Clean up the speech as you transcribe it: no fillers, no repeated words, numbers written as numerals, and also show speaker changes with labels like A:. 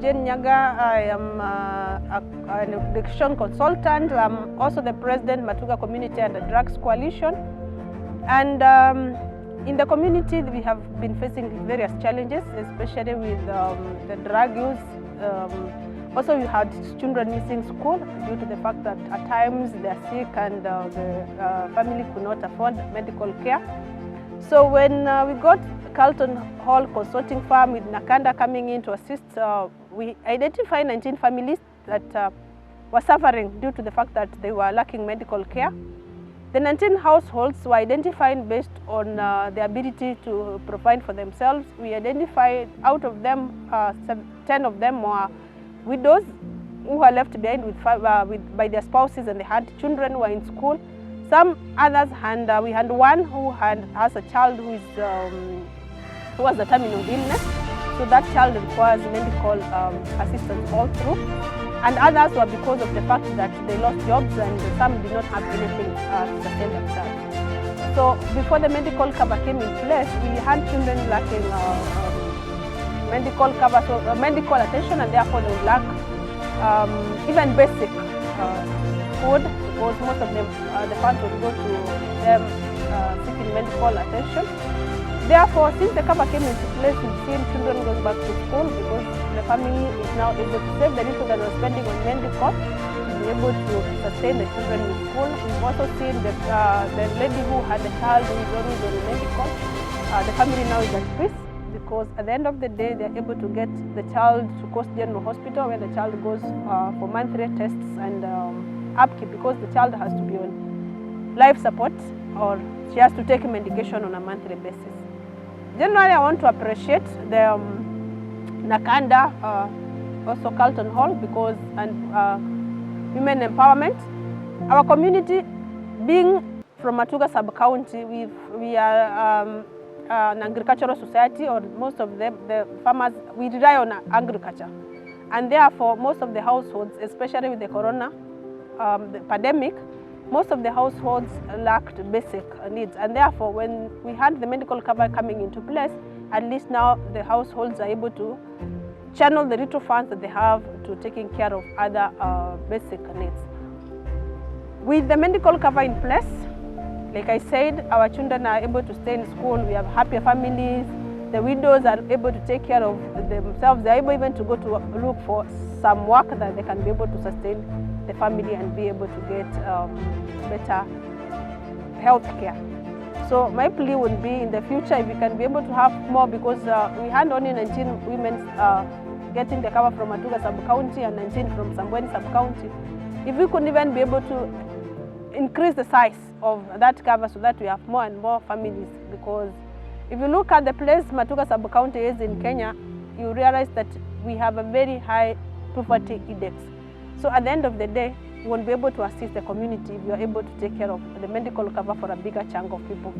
A: Jane Nyaga. I am an education consultant. I'm also the president, Matuga Anti Drug Coalition. And in the community, we have been facing various challenges, especially with the drug use. Also, we had children missing school due to the fact that at times they are sick and the family could not afford medical care. So when we got Carlton Hall consulting firm with Nyaga coming in to assist, we identified 19 families that were suffering due to the fact that they were lacking medical care. The 19 households were identified based on their ability to provide for themselves. We identified out of them, 10 of them were widows who were left behind by their spouses, and they had children who were in school. Some others, and we had one who has a child who has a terminal illness, so that child requires medical assistance all through. And others were because of the fact that they lost jobs and some did not have anything to sustain themselves. So before the medical cover came in place, we had children lacking medical cover, so medical attention, and therefore they would lack even basic food, because most of them, the funds would go to them seeking medical attention. Therefore, since the cover came into place, we've seen children go back to school because the family is now able to save the little that was spending on medical to be able to sustain the children in school. We've also seen the lady who had a child who is always on medical. The family now is at peace, because at the end of the day, they're able to get the child to Coast General Hospital, where the child goes for monthly tests and upkeep, because the child has to be on life support or she has to take medication on a monthly basis. Generally, I want to appreciate the Nyaga, also Carlton Hall, because women empowerment. Our community, being from Matuga sub-county, we are an agricultural society, or most of the farmers, we rely on agriculture. And therefore, most of the households, especially with the corona the pandemic, most of the households lacked basic needs. And therefore, when we had the medical cover coming into place, at least now the households are able to channel the little funds that they have to taking care of other basic needs. With the medical cover in place, like I said, our children are able to stay in school. We have happier families. The widows are able to take care of themselves. They are able even to go to look for some work that they can be able to sustain the family and be able to get better health care. So my plea would be in the future, if we can be able to have more, because we had only 19 women getting the cover from Matuga sub-county and 19 from Sambweni sub-county. If we could even be able to increase the size of that cover so that we have more and more families, because if you look at the place Matuga sub-county is in Kenya, you realize that we have a very high poverty index. So at the end of the day, we won't be able to assist the community if you are able to take care of the medical cover for a bigger chunk of people.